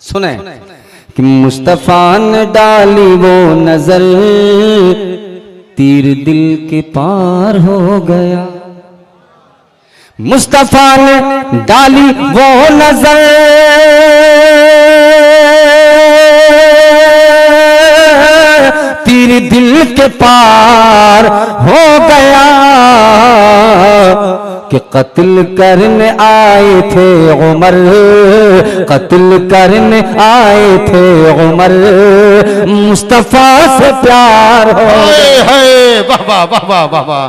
सुने कि मुस्तफा ने डाली वो नजर, तीर दिल के पार हो गया। मुस्तफा ने डाली वो नजर, तीर दिल के पार हो गया। कि कत्ल करने आए थे उमर, कत्ल करने आए थे उमर, मुस्तफा से प्यार हो गया। वाह वाह वाह वाह वाह वाह,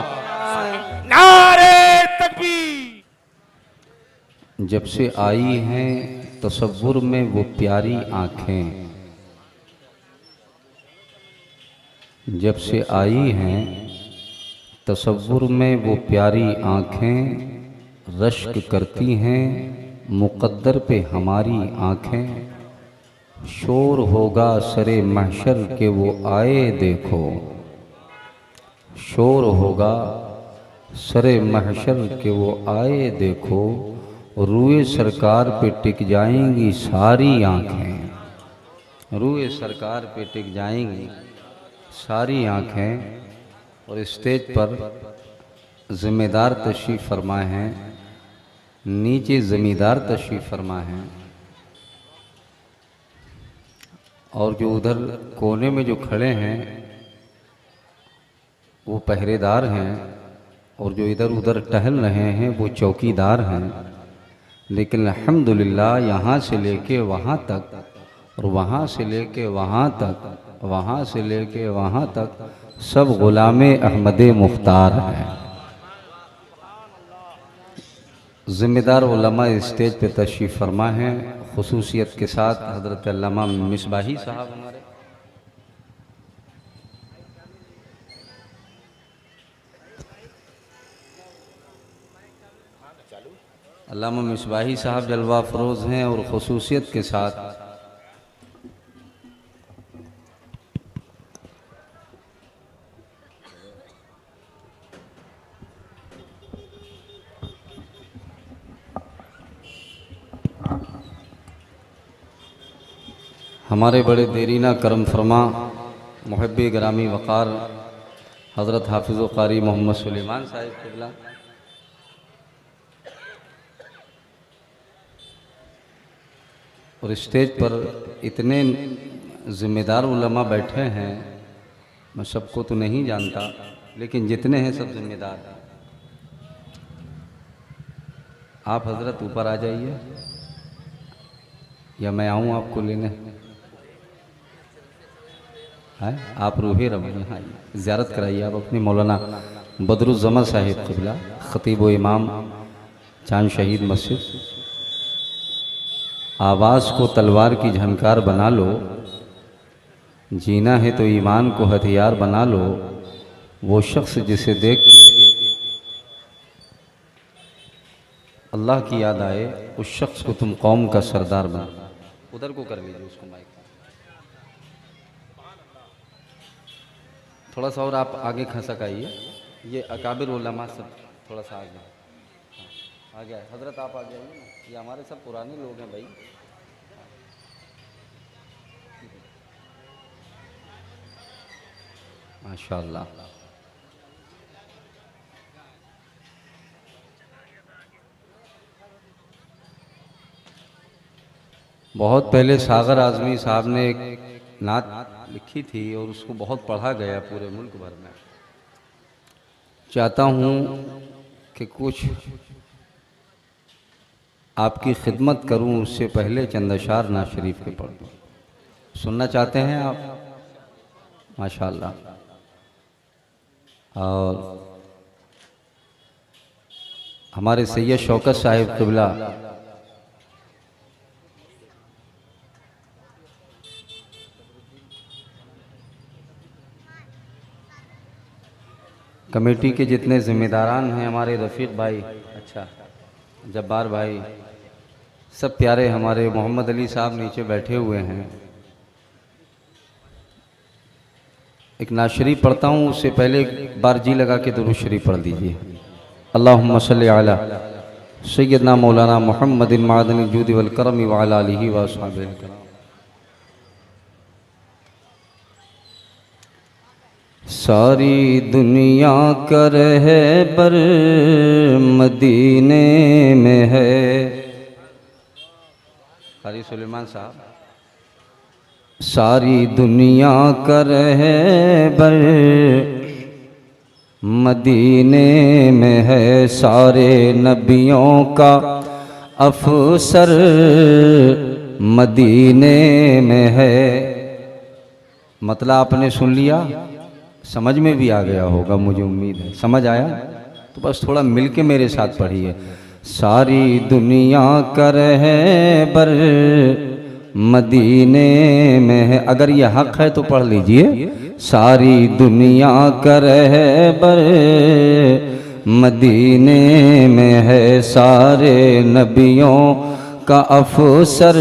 नारे तकबीर। जब से आई हैं तसव्वुर में वो प्यारी आंखें, जब से आई हैं तसव्वुर में वो प्यारी आँखें, रश्क करती हैं मुक़द्दर पे हमारी आँखें। शोर होगा सरे महशर के वो आए देखो, शोर होगा सरे महशर के वो आए देखो, रूए सरकार पे टिक जाएंगी सारी आँखें, रूए सरकार पे टिक जाएंगी सारी आँखें। और स्टेज पर ज़िम्मेदार तशरीफ़ फरमाए हैं, नीचे ज़मींदार तशरीफ़ फरमाए हैं, और जो उधर कोने में जो खड़े हैं वो पहरेदार हैं, और जो इधर उधर टहल रहे हैं वो चौकीदार हैं। लेकिन अल्हम्दुलिल्लाह यहाँ से लेके वहाँ तक, और वहाँ से लेके वहाँ तक, वहाँ से लेके वहाँ तक सब गुलामे अहमदे मुख्तार हैं। ज़िम्मेदार उलमा स्टेज पे तशरीफ़ फरमा हैं, खुसूसियत के साथ हज़रत अल्लामा मिसबाही साहब हमारे, अल्लामा मिसबाही साहब जलवा फरोज़ हैं। और खुसूसियत के साथ हमारे बड़े देरीना करम फरमा मुहब्बे ग्रामी वक़ार हज़रत हाफिज़ कारी मोहम्मद सुलेमान साहिब क़िबला, और स्टेज पर इतने ज़िम्मेदार उलमा बैठे हैं, मैं सबको तो नहीं जानता, लेकिन जितने हैं सब ज़िम्मेदार हैं। आप हज़रत ऊपर आ जाइए, या मैं आऊँ आपको लेने? है आप रूहे रमन यहाँ ज़ियारत कराइए आप अपनी मौलाना बदरुज़्ज़मा साहिब क़िबला, ख़तीब व इमाम चांद शहीद मस्जिद। आवाज़ को तलवार की झनकार बना लो, जीना है तो ईमान को हथियार बना लो। वो शख्स जिसे देख के अल्लाह की याद आए, उस शख्स को तुम कौम का सरदार बना। उधर को कर लीजिए उसको माइक, थोड़ा सा और आप आगे खसक आइए। ये अकाबिर उलमा सब थोड़ा सा आगे आ गया। हज़रत आप आ जाइए ना, ये हमारे सब पुराने लोग हैं भाई। माशाअल्लाह, बहुत पहले सागर आज़मी साहब ने एक नात लिखी थी और उसको बहुत पढ़ा गया पूरे मुल्क भर में। चाहता हूँ कि कुछ आपकी खिदमत करूँ, उससे पहले चंद अशार ना शरीफ के पढ़ दूँ। सुनना चाहते हैं आप? माशाअल्लाह। और हमारे सैयद शौकत साहिब क़िबला कमेटी के जितने ज़िम्मेदारान हैं, हमारे रफ़ीक भाई, अच्छा जब्बार भाई, सब प्यारे हमारे मोहम्मद अली साहब नीचे बैठे हुए हैं। एक नात शरीफ पढ़ता हूँ, उससे पहले एक बार जी लगा के दुरूद शरीफ पढ़ दीजिए। अल्लाहुम्मा सल्ली अला सैयदना मौलाना मोहम्मद मादनी जूदी वल करम व अला आलिहि व अस्हाबिल किराम। सारी दुनिया का रहबर मदीने में है। कारी सुलेमान साहब, सारी दुनिया का रहबर मदीने में है, सारे नबियों का अफसर मदीने में है। मतलब आपने सुन लिया, समझ में भी आ गया होगा, मुझे उम्मीद है समझ आया। तो बस थोड़ा मिलके मेरे साथ पढ़िए। सारी दुनिया का रहबर मदीने में है। अगर ये हक है तो पढ़ लीजिए। सारी दुनिया का रहबर मदीने में है, सारे नबियों का अफसर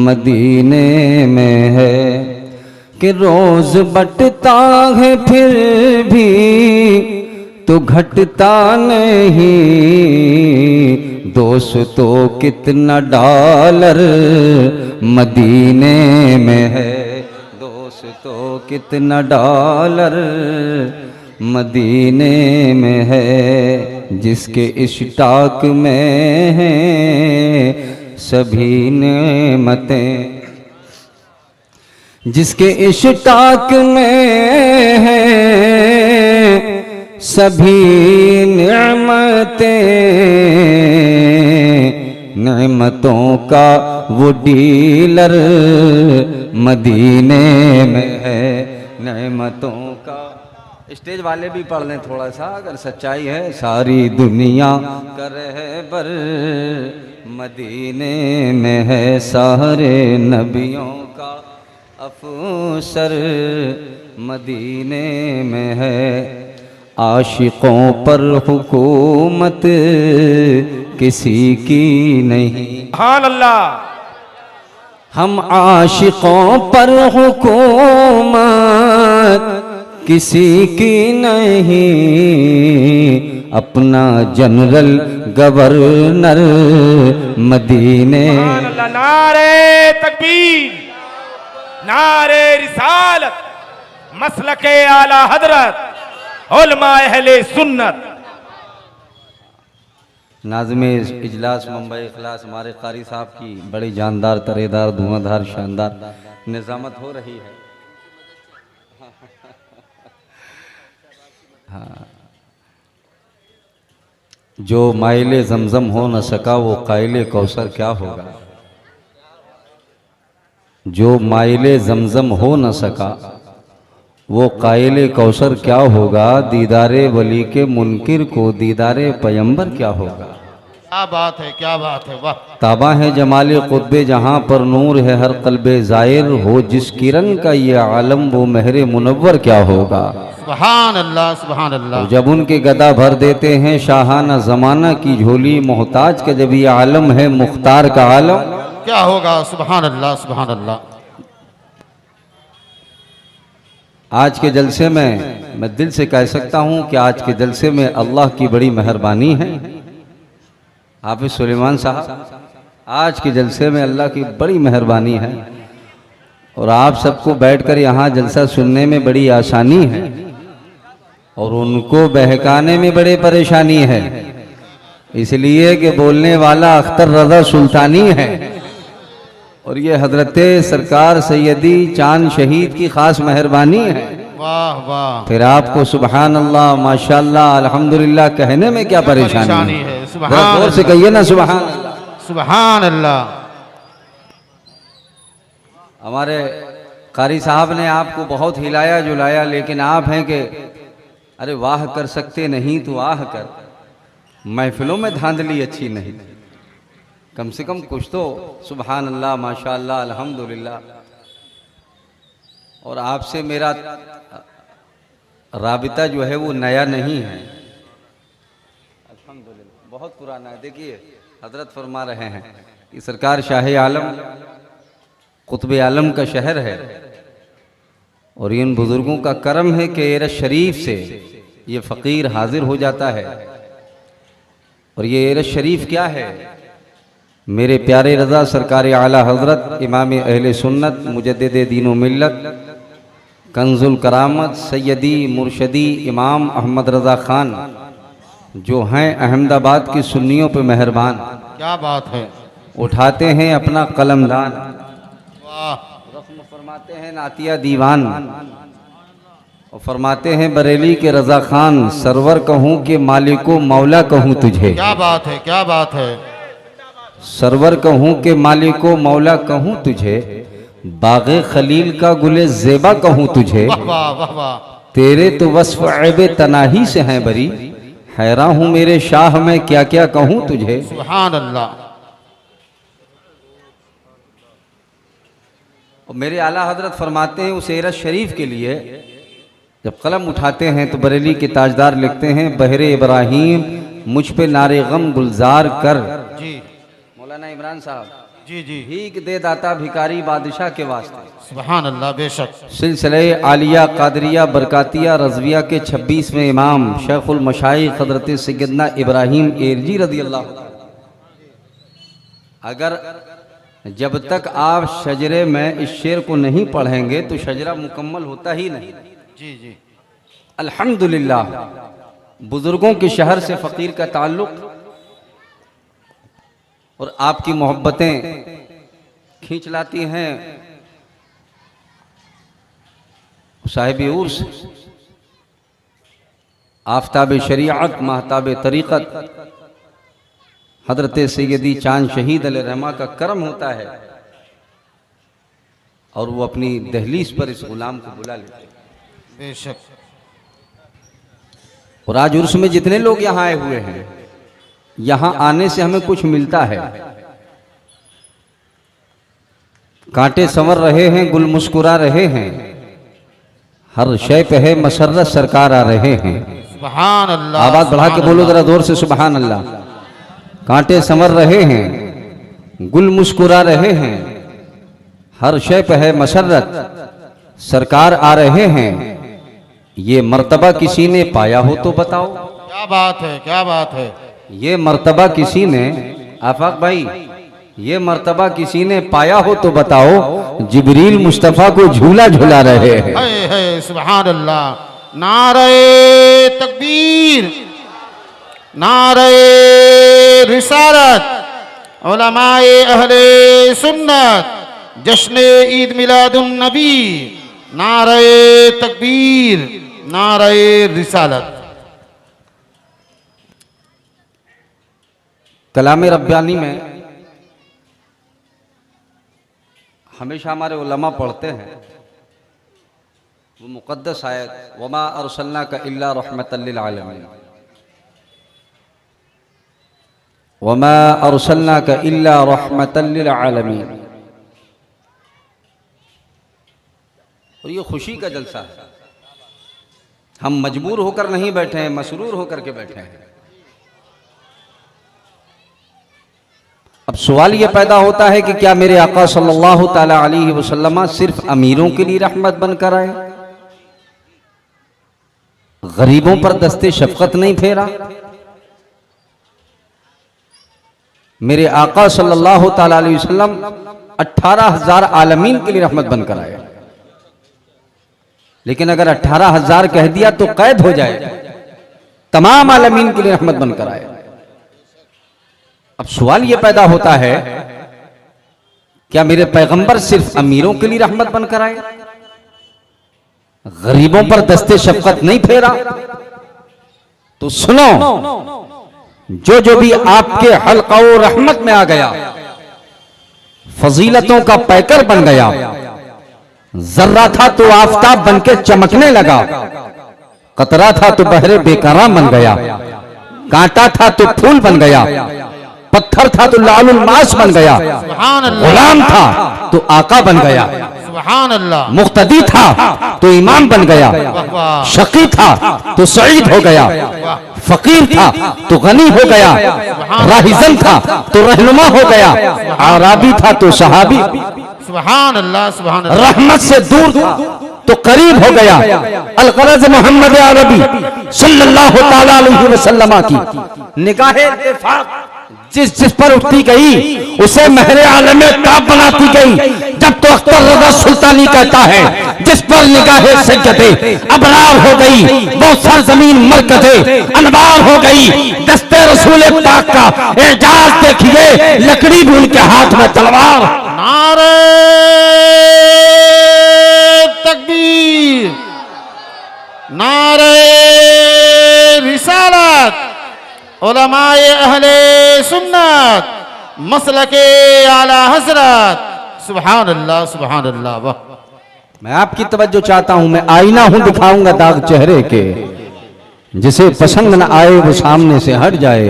मदीने में है। कि रोज बटता है फिर भी तो घटता नहीं, दोस्तों कितना डॉलर मदीने में है, दोस्तों कितना डॉलर मदीने में है। जिसके स्टॉक में है सभी नेमतें, जिसके स्टॉक में है सभी नेमतें, नेमतों का वो डीलर मदीने में है, नेमतों का। स्टेज वाले भी पढ़ लें थोड़ा सा अगर सच्चाई है। सारी दुनिया का रहबर मदीने में है, सारे नबियों का अफसर मदीने में है। आशिकों पर हुकूमत किसी की नहीं, सुभान अल्लाह। हम आशिकों पर हुकूमत किसी की नहीं, अपना जनरल गवर्नर मदीने। सुभान अल्लाह। नारे तकबीर, नारे रिसालत, मसलके आला हजरत, उलमा अहले सुन्नत। नाज़िम इजलास मुंबई इखलास हमारे कारी साहब की बड़ी जानदार, तरेदार, धुआंधार, शानदार निज़ामत हो रही है। हाँ, जो माइले जमजम हो न सका वो काइले कौसर क्या होगा। जो माइले जमजम हो न सका वो काइले कौसर क्या होगा। दीदारे वली के मुनकिर को दीदारे पैगंबर क्या होगा। क्या बात है, क्या बात है, वाह। ताबा है जमाले क़ुत्बे जहाँ पर नूर है हर क़ल्बे ज़ाहिर हो, जिस किरण का ये आलम वो महरे मुनव्वर क्या होगा। सुभान अल्लाह, सुभान अल्लाह। जब उनके गदा भर देते हैं शाहाना ज़माना की झोली, मोहताज का जब ये आलम है मुख्तार का आलम क्या होगा। सुभान अल्लाह, सुभान अल्लाह। आज के जलसे में मैं दिल से कह सकता हूँ कि आज के जलसे में अल्लाह की बड़ी मेहरबानी है। हाफिज सुलेमान साहब, आज के जलसे में अल्लाह की बड़ी मेहरबानी है और आप सबको बैठकर यहाँ जलसा सुनने में बड़ी आसानी है और उनको बहकाने में बड़ी परेशानी है, इसलिए कि बोलने वाला अख्तर रज़ा सुल्तानी है और ये हजरत सरकार सैयदी चांद शहीद की खास मेहरबानी है। वाह वाह। फिर आपको सुबहान अल्लाह, माशाअल्लाह, अल्हम्दुलिल्लाह कहने में क्या परेशानी है। सुभान जोर से कहिए ना सुबहान अल्लाह। सुभान अल्लाह। हमारे कारी साहब ने आपको बहुत हिलाया जुलाया, लेकिन आप हैं कि अरे वाह कर सकते नहीं तो आह कर। महफिलों में धांधली अच्छी नहीं, कम से कम कुछ तो सुबहान अल्लाह, माशाअल्लाह, अल्हम्दुलिल्लाह। और आपसे मेरा राबिता जो है वो नया नहीं है, अल्हम्दुलिल्लाह बहुत पुराना है। देखिए हजरत फरमा रहे हैं कि सरकार शाह आलम कुतुब आलम का शहर है और इन बुजुर्गों का करम है कि एरस शरीफ से ये फ़कीर हाजिर हो जाता है। और ये एरज शरीफ क्या है? मेरे प्यारे रज़ा सरकार आला हज़रत इमाम अहले सुन्नत मुजद्दिद दीन व मिल्लत कंजुल करामत सैयदी मुर्शदी इमाम अहमद रज़ा ख़ान जो हैं अहमदाबाद की सुन्नियों पे मेहरबान, क्या बात है, उठाते हैं अपना कलमदान, वाह, रस्म फरमाते हैं नातिया दीवान और फरमाते हैं बरेली के रज़ा ख़ान सरवर कहूँ कि मालिको मौला कहूँ तुझे, क्या बात है, क्या बात है, सरवर कहूँ कि मालिको मौला कहूँ तुझे, बाग़े खलील का गुले ज़ेबा कहूँ तुझे, वाह वाह वाह वाह, तेरे तो वस्फ़ ऐबे तनाही से हैं बरी, हैरान हूँ मेरे शाह मैं क्या क्या कहूँ तुझे। सुभान अल्लाह। और मेरे आला हजरत फरमाते हैं उस एरज शरीफ के लिए जब कलम उठाते हैं तो बरेली के ताजदार लिखते हैं बहरे इब्राहीम मुझ पे नारे गम गुलजार कर, जी मौलाना इमरान साहब जी जी, भीख दे दाता भिकारी बादशाह के वास्ते। सुभान अल्लाह, बेशक, सिलसिले आलिया कादरिया बरकातिया रज़विया के 26वें इमाम शेखुल मशाइख हज़रत सैयदना इब्राहीम एरजी रज़ी अल्लाह। अगर जब तक आप शजरे में इस शेर को नहीं पढ़ेंगे तो शजरा मुकम्मल होता ही नहीं। जी जी, अल्हम्दुलिल्लाह बुजुर्गों के शहर से फ़कीर का ताल्लुक़ और आपकी मोहब्बतें खींच लाती हैं साहिब उर्स आफताब शरीअत महताब तरीक़त हज़रत सैयदी चांद शहीद अलैहि रहमा का करम होता है और वो अपनी दहलीज पर इस गुलाम को बुला लेते हैं। बेशक, और आज उर्स में जितने लोग यहाँ आए हुए हैं, यहाँ आने से हमें कुछ मिलता है। कांटे संवर रहे हैं, गुल मुस्कुरा रहे हैं, हर शय पे है मसर्रत सरकार आ रहे हैं। सुभान अल्लाह, आवाज बढ़ा के सुभान बोलो अल्लाह। जरा जोर से सुभान अल्लाह। कांटे संवर रहे हैं, गुल मुस्कुरा रहे हैं, हर शय पे है मसर्रत सरकार आ रहे हैं। ये मर्तबा किसी ने पाया हो तो बताओ, क्या बात है, क्या बात है, ये मर्तबा किसी ने, आफाक भाई, ये मर्तबा किसी ने पाया हो तो बताओ। जिब्रील मुस्तफ़ा को झूला झूला रहे हैं। है सुभान अल्लाह। नारे तकबीर, नारे रिसालत, उलमाए अहले सुन्नत, जश्न ईद मिलादुन नबी, नारे तकबीर, नारे रिसालत। कलाम रब्बानी में हमेशा हमारे उलमा पढ़ते हैं वो मुक़द्दस आयत वमा अरसलनाका इल्ला रहमतल लिल आलमीन, वमा अरसलनाका इल्ला रहमतल लिल आलमीन। और ये खुशी का जलसा है। हम मजबूर होकर नहीं बैठे हैं, मसरूर होकर के बैठे हैं। अब सवाल ये पैदा होता है कि क्या मेरे आका सल्लल्लाहु ताला अलैहि वसल्लम सिर्फ अमीरों के लिए रहमत बनकर आए? गरीबों पर दस्ते शफकत नहीं फेरा? मेरे आका सल्लल्लाहु ताला अलैहि वसल्लम 18,000 आलमीन के लिए रहमत बनकर आए। लेकिन अगर 18,000 कह दिया तो कैद हो जाए, तमाम आलमीन के लिए रहमत बनकर आए। अब सवाल यह पैदा होता है क्या मेरे पैगंबर सिर्फ अमीरों के लिए रहमत बनकर आए? गरीबों पर दस्ते शफकत नहीं फेरा? तो सुनो, जो भी आपके हल्का और रहमत में आ गया, फजीलतों का पैकर बन गया, जर्रा था तो आफताब बनके चमकने लगा, कतरा था तो बहरे बेकराम बन गया, कांटा था तो फूल बन गया, पत्थर था तो लालुल मास बन गया, गुलाम था तो आका बन गया, सुभान अल्लाह, मुक्तदी था तो इमाम बन गया, शकी था तो सईद हो गया, फकीर था तो गनी हो गया, राहिजन था तो रहनुमा हो गया, आराबी था तो सहाबी, सुभान अल्लाह, सुभान अल्लाह, रहमत से दूर था तो करीब हो गया। अलगरज मोहम्मद अरबी सल्लल्लाहु ताला अलैहि वसल्लम की निगाहे इत्तेफाक जिस जिस पर उठती गई उसे महरे आलम काब बनाती गई। जब तो अख्तर रजा सुल्तानी कहता है जिस पर निगाहे सज्जदे अबरार हो गई वो सरजमीन मरकज़े अनवार हो गई। दस्ते रसूल पाक का एजाज देखिए, लकड़ी भी उनके हाथ में तलवार। नारे तकबीर, नारे रिसालत, उलमाए अहले सुन्नत, मसलके आला हजरत। सुभान अल्लाह, सुभान अल्लाह। वाह, मैं आपकी तवज्जो चाहता हूं। मैं आईना हूं, दिखाऊंगा दाग चेहरे के, जिसे पसंद न आए वो सामने से हट जाए।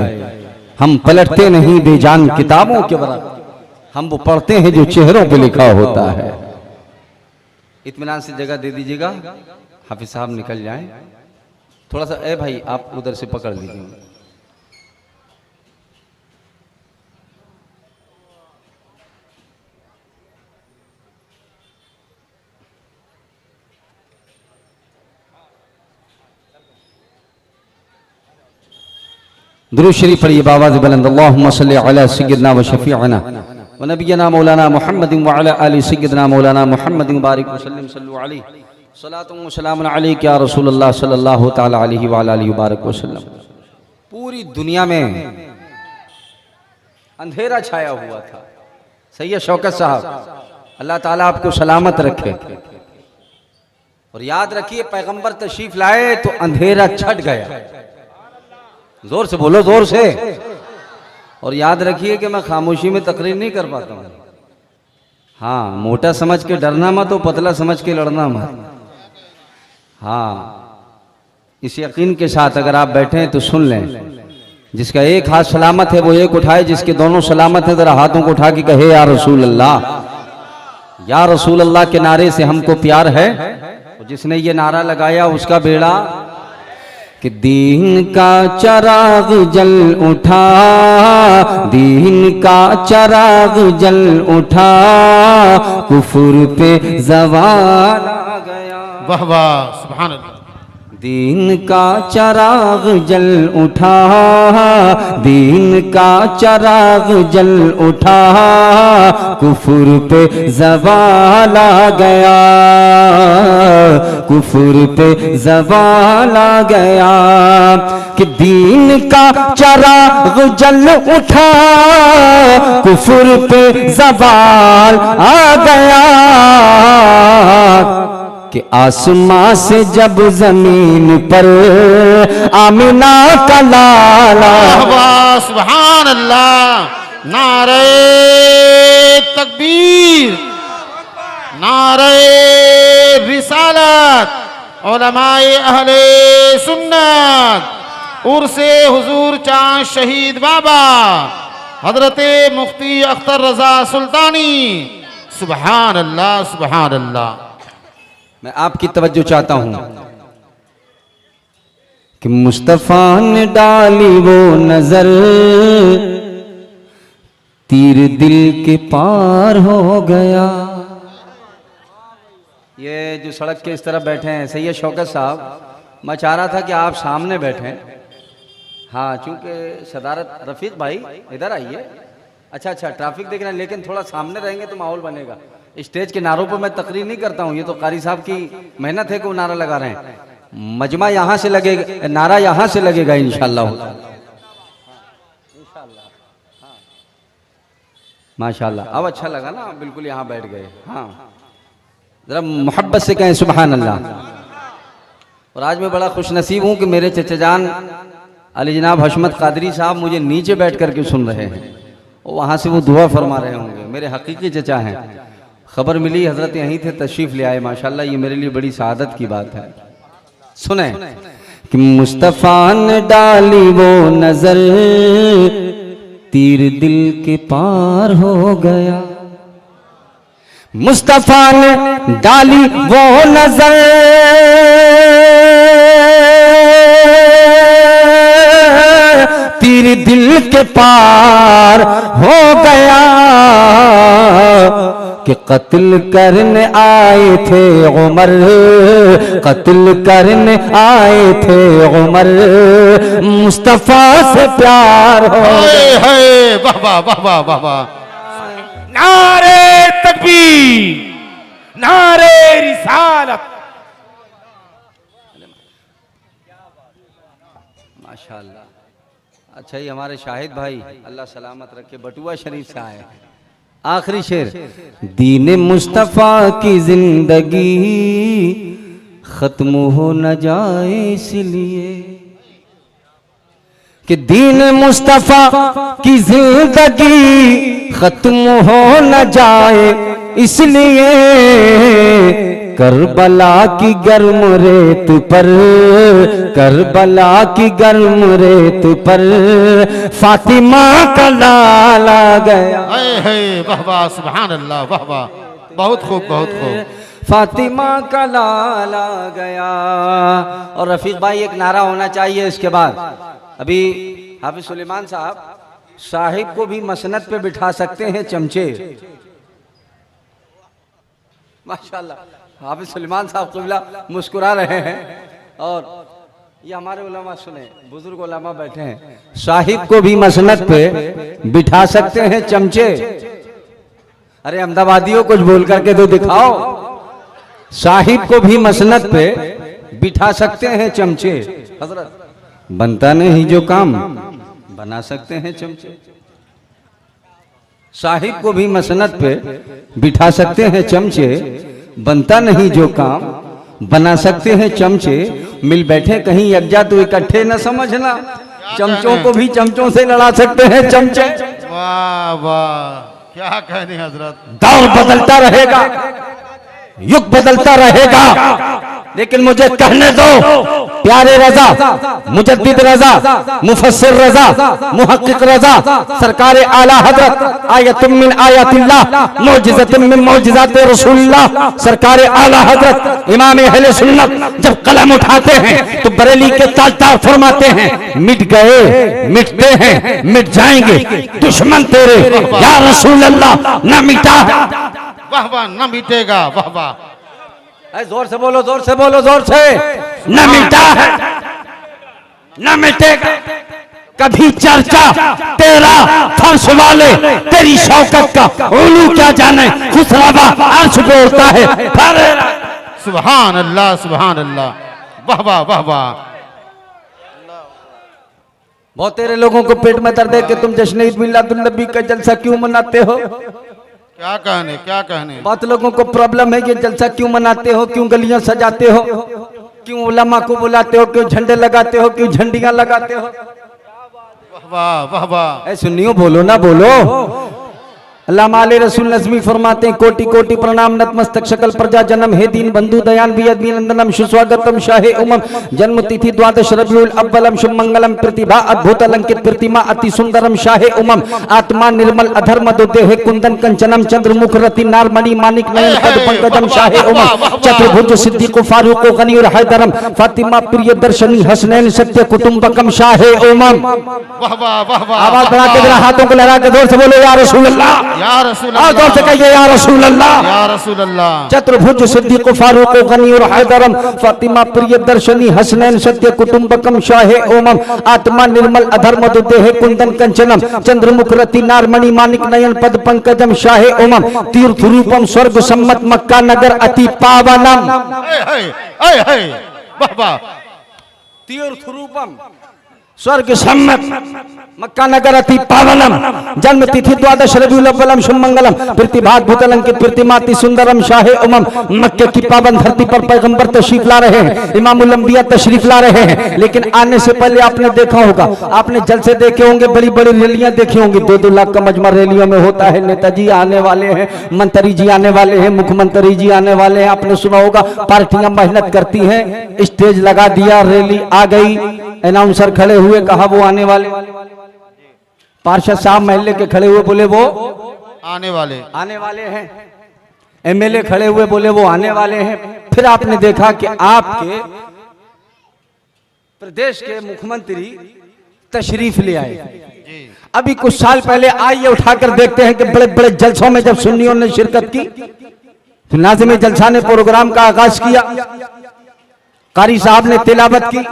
हम पलटते नहीं बेजान किताबों के बराबर, हम वो पढ़ते हैं जो चेहरों पे लिखा होता है। इत्मीनान से जगह दे दीजिएगा, हाफिज साहब निकल जाएं। थोड़ा सा ए भाई आप उधर से पकड़ लीजिए। दुरूद शरीफ पढ़िए बावाज़ बुलंद। अल्लाहुम्मा सल्लि अला सय्यिदना व शफीअना व नबियना मौलाना मुहम्मदिन व अला आलि सय्यिदना मौलाना मुहम्मदिन बारिक वसल्लम सल्लु अलैहि सलातुन व सलामुन अलैका या रसूलल्लाह सल्लल्लाहु तआला अलैहि व अला आलिहि बारिक वसल्लम। पूरी दुनिया में अंधेरा छाया हुआ था। सैयद शौकत साहब, अल्लाह ताला आपको सलामत रखे। और याद रखिए, पैगंबर तशरीफ लाए तो अंधेरा छट गया। जोर से बोलो, जोर से। और याद रखिए कि मैं खामोशी में तकरीर नहीं कर पाता हूँ। हाँ, मोटा समझ के डरना मत, और पतला समझ के लड़ना मत। हाँ, इस यकीन के साथ अगर आप बैठे हैं तो सुन लें, जिसका एक हाथ सलामत है वो एक उठाए, जिसके दोनों सलामत है जरा हाथों को उठा के कहे या रसूल अल्लाह। या रसूल अल्लाह के नारे से हमको प्यार है। जिसने ये नारा लगाया उसका बेड़ा कि दीन का चराग जल उठा, दीन का चराग जल उठा, कुफर पे ज़वाल आ गया। वाह वाह, सुभान अल्लाह। दीन का चराग जल उठा, दीन का चराग जल उठा, कुफर पे ज़वाल आ गया, कुफर पे ज़वाल आ गया। कि दीन का चराग जल उठा, कुफर पे ज़वाल आ गया। कि आसमां से जब जमीन पर आमिना का लाला। वाह, सुभान अल्लाह। नारे तकबीर, नारे रिसालत, उलमाए अहले सुन्नत, उर्से हुजूर चांद शहीद बाबा हजरते मुफ्ती अख्तर रजा सुल्तानी। सुभान अल्लाह, सुभान अल्लाह। मैं आपकी तवज्जो चाहता हूं कि मुस्तफा ने डाली वो नजर, तीर दिल के पार हो गया। ये जो सड़क के इस तरफ बैठे हैं सैयद शौकत साहब, मैं चाह रहा था कि आप सामने बैठें। हाँ, चूंकि सदारत रफीक भाई इधर आइए। अच्छा, ट्रैफिक देख रहे हैं, लेकिन थोड़ा सामने रहेंगे तो माहौल बनेगा। स्टेज के नारों पर मैं तकरीर नहीं करता हूँ, ये तो कारी साहब की मेहनत है कि वो नारा लगा रहे हैं। मजमा यहाँ से लगेगा, नारा यहाँ से लगेगा इंशाअल्लाह। माशाअल्लाह, अब अच्छा लगा ना, बिल्कुल यहाँ बैठ गए। हाँ, जरा मोहब्बत से कहें सुभान अल्लाह। और आज मैं बड़ा खुश नसीब हूँ कि मेरे चचा जान अली जनाब हशमत कादरी साहब मुझे नीचे बैठ करके सुन रहे हैं, और वहाँ से वो दुआ फरमा रहे होंगे। मेरे हकीकी चचा हैं। खबर मिली हजरत यहीं थे, तशरीफ ले आए। माशाल्लाह, ये मेरे लिए बड़ी सआदत की बात है। सुने कि मुस्तफा ने डाली वो नजर, तीर दिल के पार हो गया। मुस्तफा ने डाली वो नजर, तीर तीर दिल के पार हो गया कि कत्ल करने आए थे उमर, कत्ल करने आए थे उमर, मुस्तफा से प्यार हो हाय वाह वाह वाह वाह वाह वाह। नारे तकबीर, नारे रिसालत। माशाअल्लाह। अच्छा, ये हमारे शाहिद भाई अल्लाह सलामत रखे, बटुआ शरीफ से आए हैं। आखिरी शेर, दीन मुस्तफ़ा की जिंदगी खत्म हो न जाए इसलिए कि दीन मुस्तफ़ा की जिंदगी खत्म हो न जाए इसलिए करबला की गर्म रेत पर, करबला की गर्म रेत पर फातिमा का लाल आ गया। हाय हाय वाह वाह सुभान अल्लाह वाह वाह, बहुत खूब बहुत खूब। फातिमा का लाल आ गया। और रफीक भाई एक नारा होना चाहिए इसके बाद। अभी हाफिज सुलेमान साहिब को भी मसनद पे बिठा सकते हैं चमचे। माशाल्लाह, हाफिज सुलेमान साहब क़िबला मुस्कुरा रहे हैं। और ये हमारे उलमा सुने, बुजुर्ग उलमा बैठे हैं, साहिब को भी मसनद पे बिठा सकते हैं चमचे। अरे अहमदाबादियों कुछ बोल करके तो दिखाओ। साहिब को भी मसनद पे बिठा सकते हैं चमचे। हजरत बनता नहीं जो काम बना सकते हैं चमचे। साहिब को भी मसनद पे बिठा सकते हैं चमचे, बनता नहीं जो काम बना सकते हैं चमचे। मिल बैठे कहीं यकजा तो इकट्ठे न समझना, चमचों को भी चमचों से लड़ा सकते हैं चमचे। वाह वाह, क्या कहने हजरत। दौर बदलता रहेगा, युग बदलता रहेगा, लेकिन मुझे कहने दो प्यारे रजा, मुजद्दिद रजा, मुफस्सिर रजा, मुहक्किक रजा, सरकार आला हजरत, आयतुम मिन आयातिल्लाह, मौजिज़तुम मिन मौजिज़ात रसूलिल्लाह, सरकार आला हजरत इमाम अहले सुन्नत जब कलम उठाते हैं तो बरेली के ताजदार फरमाते हैं, मिट गए, मिटते हैं, मिट जाएंगे दुश्मन तेरे या रसूल अल्लाह, न मिटा है। वाह वाह, न मिटेगा। वाह वाह, जोर से बोलो, जोर से बोलो, जोर से। न मिटा है, न मिटेगा कभी चर्चा तेरा फर्श वाले, तेरी शौकत का उलू क्या जाने, खुसरावा अर्श बोलता है। सुभान अल्लाह सुभान अल्लाह, वाह वाह वाह वाह। बहुत तेरे लोगों को पेट में दर्द है कि तुम जश्न ईद मिलादुन नबी का जलसा क्यों मनाते हो। क्या कहने, क्या कहने। बहुत लोगों को प्रॉब्लम है कि जलसा क्यों मनाते हो, क्यों गलियां सजाते हो, क्यों उलमा को बुलाते हो, क्यों झंडे लगाते हो, क्यों झंडियां लगाते हो। वाह वाह वाह। ऐ सुनियो, बोलो ना बोलो। अल्लामा आले रसूल नज़मी फरमाते हैं, कोटि कोटि प्रणाम नतमस्तक शकल प्रजा जन्म है दीन बंधु दयान भी अभिनंदनम सुस्वागतम शाहे उमम जन्म तिथि द्वादश रबिउल अव्वलम शुभ मंगलम प्रतिभा अद्भुत अलंकित प्रतिमा अति सुंदरम शाहे उमम आत्मा निर्मल अधर्म देह कुंदन कंचनम चंद्रमुख रति नारमणि मानिक नयन पद पंकजम शाहे उमम चतुर्भुज सिद्दीक फारूक गनी और हैदरम फातिमा प्रिय दर्शनी हसनैन सत्य कुटुंबकम शाहे उमम। वाह वाह वाह वाह। आवाज बढ़ा के जरा हाथों को लगा के जोर से बोलो या रसूल अल्लाह, या रसूल और जोर से कहिए या रसूल अल्लाह, या रसूल अल्लाह। चतुर्भुज सिद्दीक फारूक गनी और हैदरम फातिमा प्रिय दर्शनी हसनैन सत्य कुटुंबकम शाहे ओमम आत्मा निर्मल अधर्म देह कुंदन कंचनम चंद्रमुख रति नारमणि मानिक नयन पद पंकजम शाहे ओमम तीर्थ रूपम स्वर्ग सम्मत मक्का नगर अति पावनम। वाह वाह। तीर्थ रूपम स्वर्ग सम्मत मक्का नगर अति पावनम जन्म तिथि द्वादश रबिउल अव्वलम शुभ मंगलम प्रतिभाद्भुत अलंकित प्रतिमाति सुंदरम शाहे उमम। मक्के की पावन धरती पर पैगंबर तशरीफ ला रहे हैं, इमामुल अंबिया तशरीफ ला रहे हैं, लेकिन आने से पहले आपने देखा होगा, आपने जलसे देखे होंगे, बड़ी बड़ी रैलियां देखी होंगी, 2-2 लाख का मजमा रैलियों में होता है। नेताजी आने वाले हैं, मंत्री जी आने वाले हैं, मुख्यमंत्री जी आने वाले हैं। आपने सुना होगा पार्टियां मेहनत करती हैं, स्टेज लगा दिया, रैली आ गई, अनाउंसर खड़े हुए, कहा वो आने वाले, पार्षद साहब महल्ले के खड़े हुए बोले वो आने वाले हैं, एमएलए खड़े हुए बोले वो आने वाले हैं। फिर आपने देखा कि आपके प्रदेश के मुख्यमंत्री तशरीफ ले आए। अभी कुछ साल पहले आइए उठाकर देखते हैं कि बड़े बड़े जलसों में जब सुन्नियों ने शिरकत की तो नाज़िम जलसा ने प्रोग्राम का आगाज किया, कारी साहब ने तिलावत की,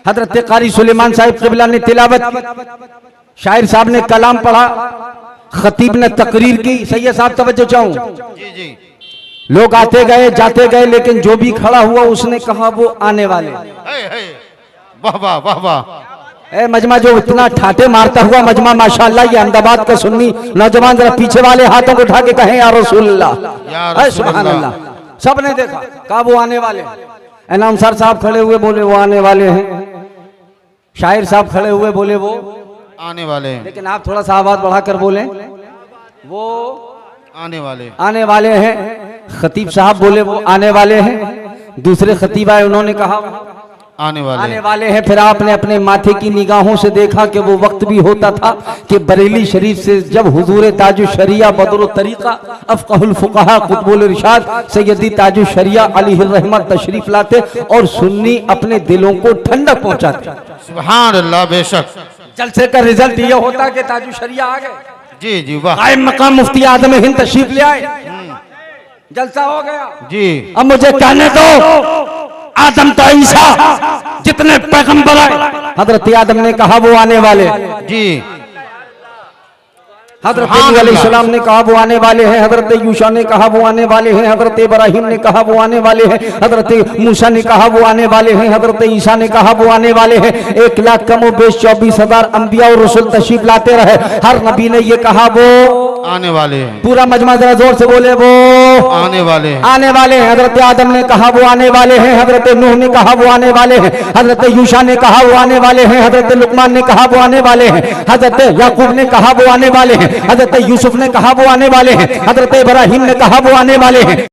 हजरत कारी सुलेमान साहिब क़िबला ने तिलावत की, शायर साहब ने कलाम पढ़ा, खतीब ने तकरीर की। सैयद साहब तवज्जो चाहूं, जी जी। लोग आते गए जाते गए, लेकिन जो भी खड़ा हुआ उसने कहा वो आने वाले। वाह वाह वाह वाह। ए मजमा जो इतना ठाटे मारता हुआ मजमा, माशाअल्लाह, ये अहमदाबाद का सुन्नी नौजवान, जरा पीछे वाले हाथों को उठा के कहें या रसूलुल्लाह, सुभान अल्लाह। सब ने देखा, कहा वो आने वाले। अनाउंसर साहब खड़े हुए बोले वो आने वाले हैं, शायर साहब खड़े हुए बोले वो आने वाले हैं, लेकिन आप थोड़ा सा आवाज बढ़ाकर बोले वो आने वाले हैं। खतीब साहब बोले वो आने वाले हैं। दूसरे खतीब आए, उन्होंने कहा आने वाले हैं। फिर आपने अपने माथे की निगाहों से देखा कि वो वक्त भी होता था कि बरेली शरीफ से जब हुजूर ताजुश शरिया बदरुत तरीका अफ़क़हुल फ़ुक़हा क़ुतबुल इरशाद सैयदी ताजुश शरिया अलैहि रहमत तशरीफ लाते और सुन्नी अपने दिलों को ठंडक पहुंचाते। सुभान अल्लाह। बेशक जलसे का रिजल्ट ये होता कि ताजुश शरिया आ गए। जी जी वाह। कायम मकाम मुफ्ती आदम हिंद तशरीफ ले आए, जलसा हो गया जी। अब मुझे कहने दो, आदम तो ईसा जितने पैगंबर आए, हजरत आदम ने कहा वो आने वाले जी। हजरत नूह अलैहिस्सलाम ने कहा वो आने वाले हैं, हजरत यूशा ने कहा वो आने वाले हैं, हजरत इब्राहिम ने कहा वो आने वाले हैं, हजरत मूसा ने कहा वो आने वाले हैं, हजरत ईसा ने कहा वो आने वाले हैं। 1 लाख कमो बेश 24,000 अंबिया और रसूल तशरीफ लाते रहे, हर नबी ने ये कहा वो आने वाले हैं। पूरा मजमा जरा जोर से बोले वो आने वाले हैं, आने वाले हैं। हजरत आदम ने कहा वो आने वाले हैं, हजरत नूह ने कहा वो आने वाले हैं, हजरत यूशा ने कहा वो आने वाले हैं, हजरत लुकमान ने कहा वो आने वाले हैं, हजरत याकूब ने कहा वो आने वाले हैं, हजरत यूसुफ ने कहा वो आने वाले हैं, हजरत इब्राहिम ने कहा वो आने वाले हैं।